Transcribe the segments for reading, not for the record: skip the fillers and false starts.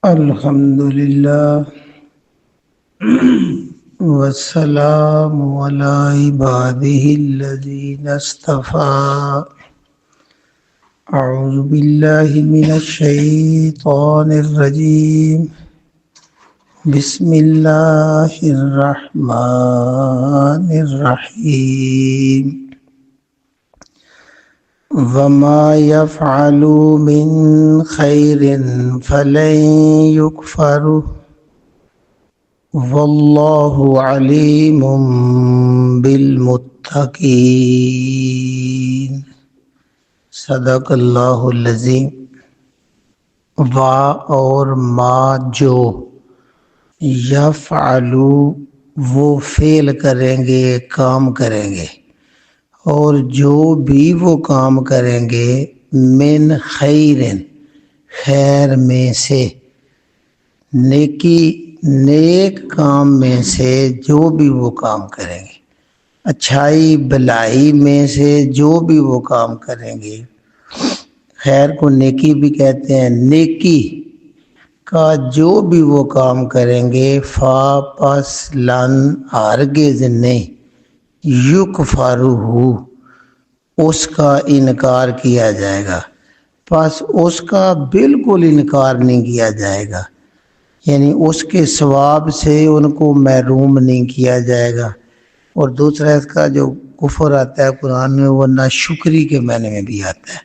الحمد لله والسلام على عباده الذين اصطفى. أعوذ بالله من الشيطان الرجيم. بسم الله الرحمن الرحيم. وما يفعلوا من خير فلن يكفروا والله عليم بالمتقين. صدق اللہ العظیم. وا اور ما جو یفعلو وہ فعل کریں گے، کام کریں گے، اور جو بھی وہ کام کریں گے، من خیر خیر میں سے، نیکی نیک کام میں سے جو بھی وہ کام کریں گے، اچھائی بلائی میں سے جو بھی وہ کام کریں گے. خیر کو نیکی بھی کہتے ہیں. نیکی کا جو بھی وہ کام کریں گے، فا پس لن ہرگز نہیں، یکفرہ اس کا انکار کیا جائے گا، پس اس کا بالکل انکار نہیں کیا جائے گا، یعنی اس کے ثواب سے ان کو محروم نہیں کیا جائے گا. اور دوسرا اس کا جو کفر آتا ہے قرآن میں، وہ ناشکری کے معنی میں بھی آتا ہے،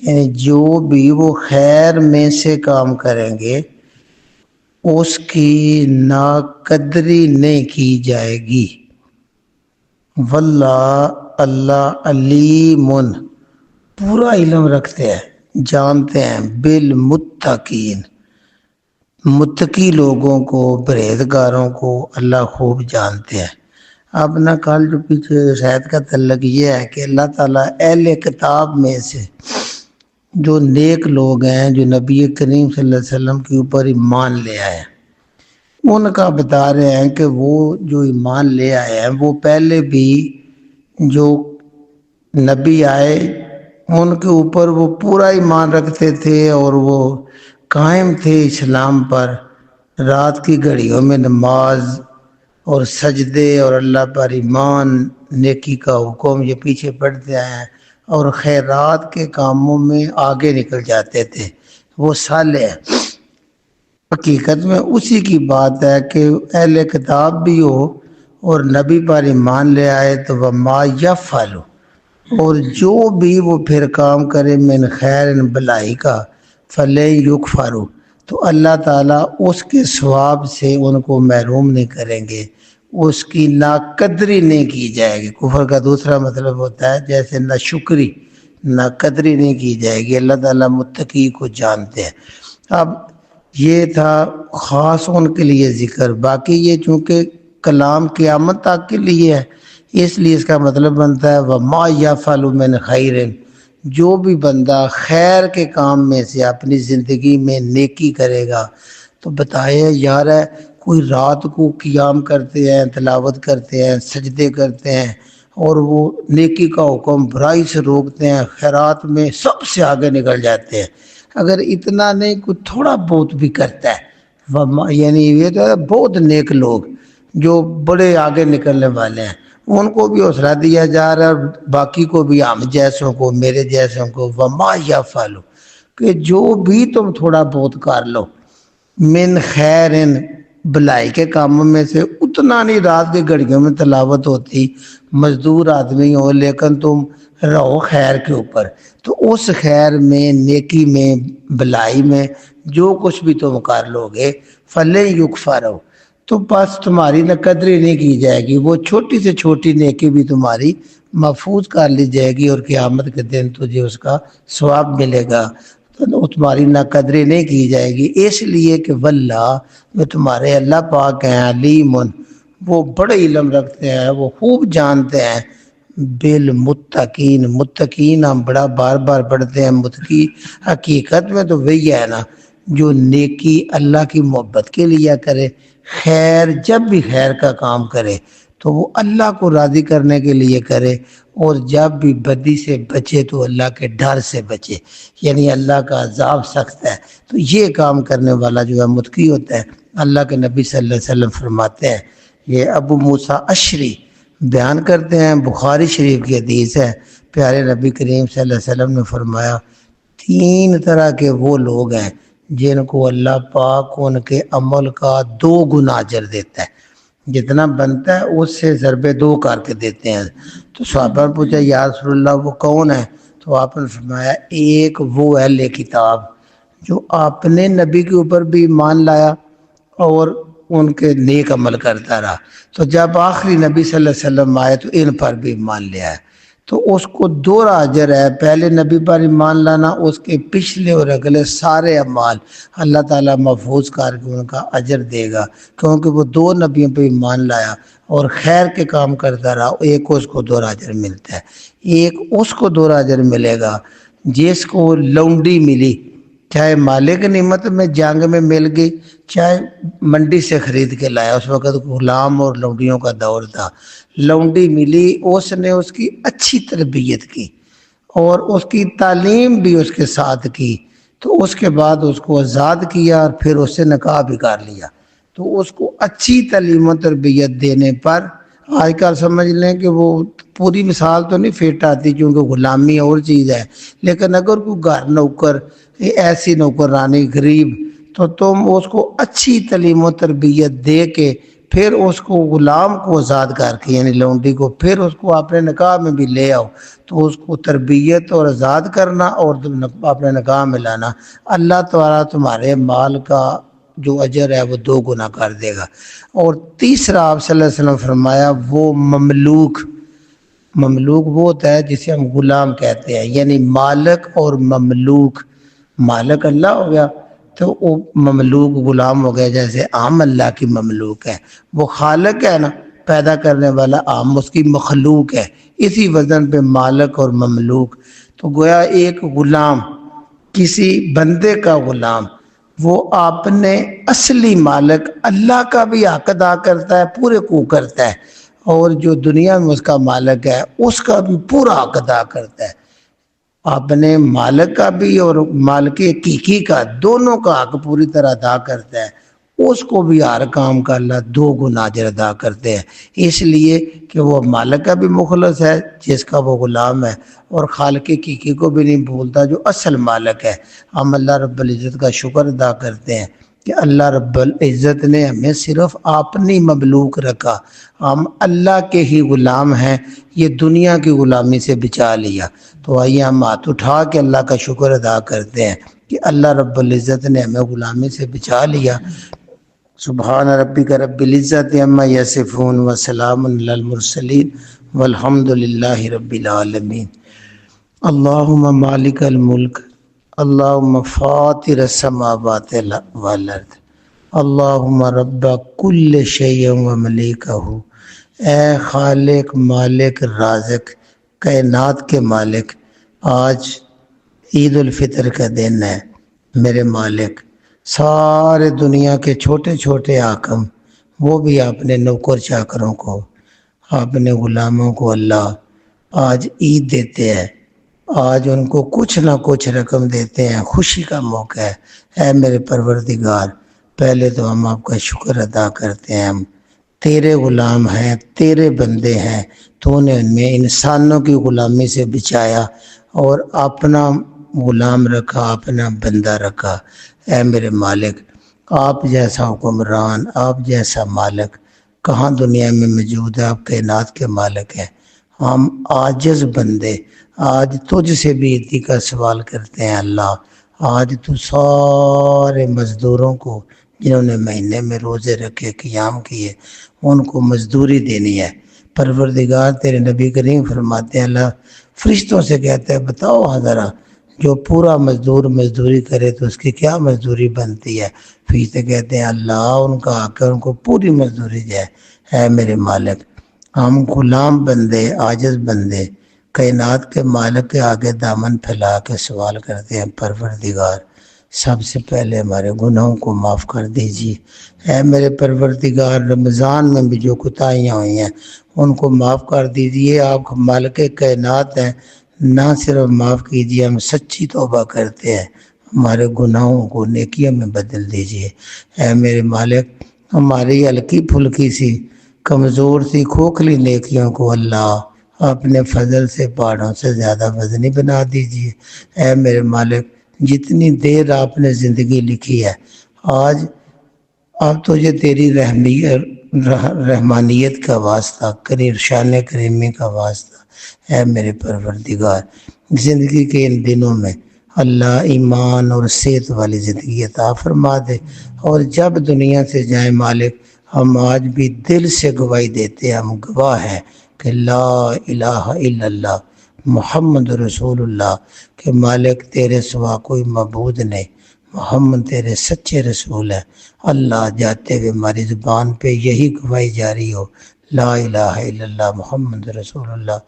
یعنی جو بھی وہ خیر میں سے کام کریں گے اس کی ناقدری نہیں کی جائے گی. واللہ اللہ علیم پورا علم رکھتے ہیں، جانتے ہیں، بالمتقین متقی لوگوں کو، پرہیزگاروں کو اللہ خوب جانتے ہیں. اب نہ کل جو پیچھے شاید کا تعلق یہ ہے کہ اللہ تعالیٰ اہل کتاب میں سے جو نیک لوگ ہیں، جو نبی کریم صلی اللہ علیہ وسلم کے اوپر ایمان لے آئے ہیں، ان کا بتا رہے ہیں کہ وہ جو ایمان لے آئے ہیں وہ پہلے بھی جو نبی آئے ان کے اوپر وہ پورا ایمان رکھتے تھے اور وہ قائم تھے اسلام پر. رات کی گھڑیوں میں نماز اور سجدے اور اللہ پر ایمان، نیکی کا حکم یہ پیچھے پڑھتے آئے ہیں، اور خیرات کے کاموں میں آگے نکل جاتے تھے. وہ صالح ہیں. حقیقت میں اسی کی بات ہے کہ اہل کتاب بھی ہو اور نبی پر ایمان لے آئے تو وما یفعلوا، اور جو بھی وہ پھر کام کرے من خیر بلائی کا، فلن یکفروا تو اللہ تعالیٰ اس کے ثواب سے ان کو محروم نہیں کریں گے، اس کی ناقدری نہیں کی جائے گی. کفر کا دوسرا مطلب ہوتا ہے جیسے ناشکری، ناقدری نہیں کی جائے گی. اللہ تعالیٰ متقی کو جانتے ہیں. اب یہ تھا خاص ان کے لیے ذکر، باقی یہ چونکہ کلام قیامت تک کے لیے ہے اس لیے اس کا مطلب بنتا ہے وما یفعل من خیر، جو بھی بندہ خیر کے کام میں سے اپنی زندگی میں نیکی کرے گا. تو بتائے یار ہے کوئی رات کو قیام کرتے ہیں، تلاوت کرتے ہیں، سجدے کرتے ہیں، اور وہ نیکی کا حکم برائی سے روکتے ہیں، خیرات میں سب سے آگے نکل جاتے ہیں. اگر اتنا نہیں کوئی تھوڑا بہت بھی کرتا ہے، یعنی یہ تو بہت نیک لوگ جو بڑے آگے نکلنے والے ہیں ان کو بھی حوصلہ دیا جا رہا ہے، اور باقی کو بھی، ہم جیسوں کو، میرے جیسوں کو، وما یفعلوا کہ جو بھی تم تھوڑا بہت کر لو من خیر بلائی کے کاموں میں سے، اتنا نہیں رات کی گھڑیوں میں تلاوت ہوتی، مزدور آدمی ہو لیکن تم رہو خیر کے اوپر، تو اس خیر میں، نیکی میں، بلائی میں جو کچھ بھی تم کر لو گے، فلن یکفروا تو بس تمہاری نہ قدری نہیں کی جائے گی، وہ چھوٹی سے چھوٹی نیکی بھی تمہاری محفوظ کر لی جائے گی، اور قیامت کے دن تجھے اس کا ثواب ملے گا، تو تمہاری نہ قدری نہیں کی جائے گی. اس لیے کہ واللہ جو تمہارے اللہ پاک ہیں، علیم وہ بڑے علم رکھتے ہیں، وہ خوب جانتے ہیں، بالمتقین متقین ہم بڑا بار بار پڑھتے ہیں. متقی حقیقت میں تو وہی ہے نا جو نیکی اللہ کی محبت کے لیے کرے، خیر جب بھی خیر کا کام کرے تو وہ اللہ کو راضی کرنے کے لیے کرے، اور جب بھی بدی سے بچے تو اللہ کے ڈر سے بچے، یعنی اللہ کا عذاب سخت ہے تو یہ کام کرنے والا جو ہے متقی ہوتا ہے۔ اللہ کے نبی صلی اللہ علیہ وسلم فرماتے ہیں، یہ ابو موسیٰ اشعری بیان کرتے ہیں، بخاری شریف کی حدیث ہے، پیارے نبی کریم صلی اللہ علیہ وسلم نے فرمایا 3 طرح کے وہ لوگ ہیں جن کو اللہ پاک ان کے عمل کا 2 گنا اجر دیتا ہے، جتنا بنتا ہے اس سے ضرب 2 کر کے دیتے ہیں۔ تو صحابہ نے پوچھا یا رسول اللہ وہ کون ہے؟ تو آپ نے فرمایا ایک وہ اہل کتاب جو آپ نے نبی کے اوپر بھی ایمان لایا اور ان کے نیک عمل کرتا رہا، تو جب آخری نبی صلی اللہ علیہ وسلم آئے تو ان پر بھی ایمان لیا ہے، تو اس کو 2 اجر ہے۔ پہلے نبی پر ایمان لانا، اس کے پچھلے اور اگلے سارے اعمال اللہ تعالیٰ محفوظ کر کے ان کا اجر دے گا، کیونکہ وہ 2 نبیوں پہ ایمان لایا اور خیر کے کام کرتا رہا، ایک اس کو 2 اجر ملتا ہے۔ ایک اس کو 2 اجر ملے گا جس کو لونڈی ملی، چاہے مالک نعمت میں جنگ میں مل گئی، چاہے منڈی سے خرید کے لایا، اس وقت غلام اور لونڈیوں کا دور تھا، لونڈی ملی، اس نے اس کی اچھی تربیت کی اور اس کی تعلیم بھی اس کے ساتھ کی، تو اس کے بعد اس کو آزاد کیا اور پھر اس سے نکاح بھی کر لیا، تو اس کو اچھی تعلیم و تربیت دینے پر آج کل سمجھ لیں کہ وہ پوری مثال تو نہیں فٹ آتی کیونکہ غلامی اور چیز ہے، لیکن اگر کوئی گھر نوکر، ایسی نوکرانی غریب، تو تم اس کو اچھی تعلیم و تربیت دے کے پھر اس کو غلام کو آزاد کر کے یعنی لونڈی کو پھر اس کو اپنے نکاح میں بھی لے آؤ، تو اس کو تربیت اور آزاد کرنا اور اپنے نکاح میں لانا، اللہ تعالیٰ تمہارے مال کا جو اجر ہے وہ 2 گنا کر دے گا۔ اور تیسرا آپ صلی اللہ علیہ وسلم فرمایا وہ مملوک وہ ہوتا ہے جسے ہم غلام کہتے ہیں، یعنی مالک اور مملوک، مالک اللہ ہو گیا تو وہ مملوک غلام ہو گیا، جیسے عام اللہ کی مملوک ہے، وہ خالق ہے نا پیدا کرنے والا، عام اس کی مخلوق ہے، اسی وزن پہ مالک اور مملوک۔ تو گویا ایک غلام کسی بندے کا غلام وہ اپنے اصلی مالک اللہ کا بھی حق ادا کرتا ہے، پورے کو کرتا ہے، اور جو دنیا میں اس کا مالک ہے اس کا بھی پورا حق ادا کرتا ہے، اپنے مالک کا بھی اور مالک حقیقی کا، دونوں کا حق پوری طرح ادا کرتا ہے، اس کو بھی ہر کام کا اللہ 2 گنا اجر ادا کرتے ہیں، اس لیے کہ وہ مالک کا بھی مخلص ہے جس کا وہ غلام ہے، اور خالق حقیقی کو بھی نہیں بھولتا جو اصل مالک ہے۔ ہم اللہ رب العزت کا شکر ادا کرتے ہیں کہ اللہ رب العزت نے ہمیں صرف اپنی مملوک رکھا، ہم اللہ کے ہی غلام ہیں، یہ دنیا کی غلامی سے بچا لیا۔ تو آئیے ہم ہاتھ اٹھا کے اللہ کا شکر ادا کرتے ہیں کہ اللہ رب العزت نے ہمیں غلامی سے بچا لیا۔ سبحان ربک رب العزت عما یصفون وسلام علی المرسلین والحمد للہ رب العالمین۔ اللہم مالک الملک، اللہم فاطر السماوات والارض، اللہم رب کل شیء وملیکہ، اے خالق مالک رازق کائنات کے مالک، آج عید الفطر کا دن ہے، میرے مالک سارے دنیا کے چھوٹے چھوٹے حاکم وہ بھی اپنے نوکر چاکروں کو، اپنے غلاموں کو اللہ آج عید دیتے ہیں، آج ان کو کچھ نہ کچھ رقم دیتے ہیں، خوشی کا موقع ہے۔ اے میرے پروردگار، پہلے تو ہم آپ کا شکر ادا کرتے ہیں، ہم تیرے غلام ہیں، تیرے بندے ہیں، تو نے ہمیں انسانوں کی غلامی سے بچایا اور اپنا غلام رکھا، اپنا بندہ رکھا۔ اے میرے مالک، آپ جیسا حکمران، آپ جیسا مالک کہاں دنیا میں موجود ہے، آپ کائنات کے مالک ہیں، ہم عاجز بندے آج تجھ سے بھی عیدی کا سوال کرتے ہیں۔ اللہ آج تو سارے مزدوروں کو جنہوں نے مہینے میں روزے رکھے، قیام کیے، ان کو مزدوری دینی ہے۔ پروردگار تیرے نبی کریم فرماتے ہیں، اللہ فرشتوں سے کہتے ہیں بتاؤ ذرا جو پورا مزدور مزدوری کرے تو اس کی کیا مزدوری بنتی ہے؟ فرشتے کہتے ہیں اللہ ان کا حق ہے، ان کو پوری مزدوری دے۔ اے میرے مالک، ہم غلام بندے، عاجز بندے کائنات کے مالک کے آگے دامن پھیلا کے سوال کرتے ہیں، پروردگار سب سے پہلے ہمارے گناہوں کو معاف کر دیجیے۔ اے میرے پروردگار، رمضان میں بھی جو کوتاہیاں ہوئی ہیں ان کو معاف کر دیجیے، آپ مالک کائنات ہیں، نہ صرف معاف کیجیے، ہم سچی توبہ کرتے ہیں، ہمارے گناہوں کو نیکیوں میں بدل دیجیے۔ اے میرے مالک، ہماری ہلکی پھلکی سی کمزور سی کھوکھلی نیکیوں کو اللہ اپنے فضل سے پہاڑوں سے زیادہ وزنی بنا دیجیے۔ اے میرے مالک، جتنی دیر آپ نے زندگی لکھی ہے، آج اب تجھے تیری رحمانیت کا واسطہ، شان کریمی کا واسطہ، اے میرے پروردگار، زندگی کے ان دنوں میں اللہ ایمان اور صحت والی زندگی عطا فرما دے، اور جب دنیا سے جائیں مالک، ہم آج بھی دل سے گواہی دیتے ہیں، ہم گواہ ہیں کہ لا الہ الا اللہ محمد رسول اللہ، کہ مالک تیرے سوا کوئی معبود نہیں، محمد تیرے سچے رسول ہے۔ اللہ جاتے ہوئے ہماری زبان پہ یہی گواہی جاری ہو، لا الہ الا اللہ محمد رسول اللہ۔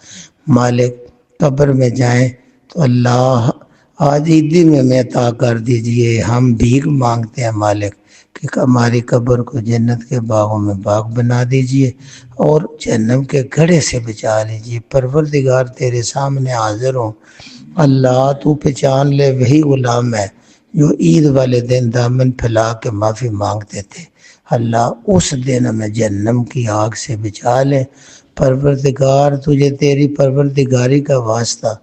مالک قبر میں جائیں تو اللہ آج عیدی میں ہمیں عطا کر دیجئے، ہم بھیک مانگتے ہیں مالک کہ ہماری قبر کو جنت کے باغوں میں باغ بنا دیجئے اور جہنم کے گڑھے سے بچا لیجئے۔ پروردگار تیرے سامنے حاضر ہوں، اللہ تو پہچان لے وہی غلام ہے جو عید والے دن دامن پھیلا کے معافی مانگتے تھے، اللہ اس دن ہمیں جہنم کی آگ سے بچا لے۔ پروردگار تجھے تیری پروردگاری کا واسطہ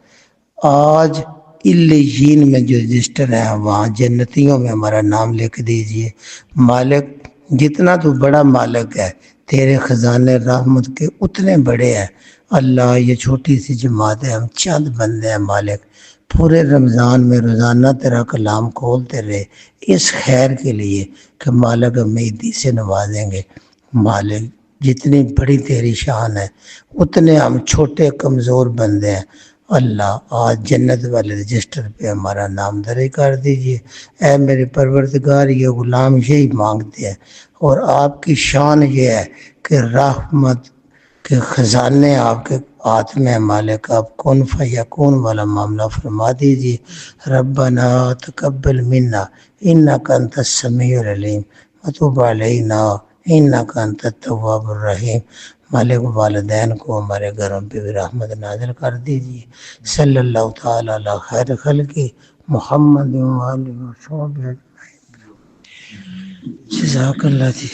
آج علیین میں جو رجسٹر ہے وہاں جنتیوں میں ہمارا نام لکھ دیجئے۔ مالک جتنا تو بڑا مالک ہے، تیرے خزانے رحمت کے اتنے بڑے ہیں، اللہ یہ چھوٹی سی جماعت ہے، ہم چند بندے ہیں مالک، پورے رمضان میں روزانہ تیرا کلام کھولتے رہے اس خیر کے لیے کہ مالک ہم عیدی سے نوازیں گے۔ مالک جتنی بڑی تیری شان ہے اتنے ہم چھوٹے کمزور بندے ہیں، اللہ آج جنت والے رجسٹر پہ ہمارا نام درج کر دیجئے۔ اے میرے پروردگار، یہ غلام یہی مانگتے ہیں، اور آپ کی شان یہ ہے کہ رحمت کے خزانے آپ کے ہاتھ میں مالک، آپ کن فیکون والا معاملہ فرما دیجئے۔ ربنا تقبل منا انک انت السمیع العلیم وتب علینا انک انت التواب الرحیم۔ مالک والدین کو ہمارے گھروں پہ بھی رحمت نازل کر دیجئے۔ صلی اللہ تعالی علی خیر خلقہ محمد و آلہ و صحبہ اجمعین۔ جزاک اللہ جی۔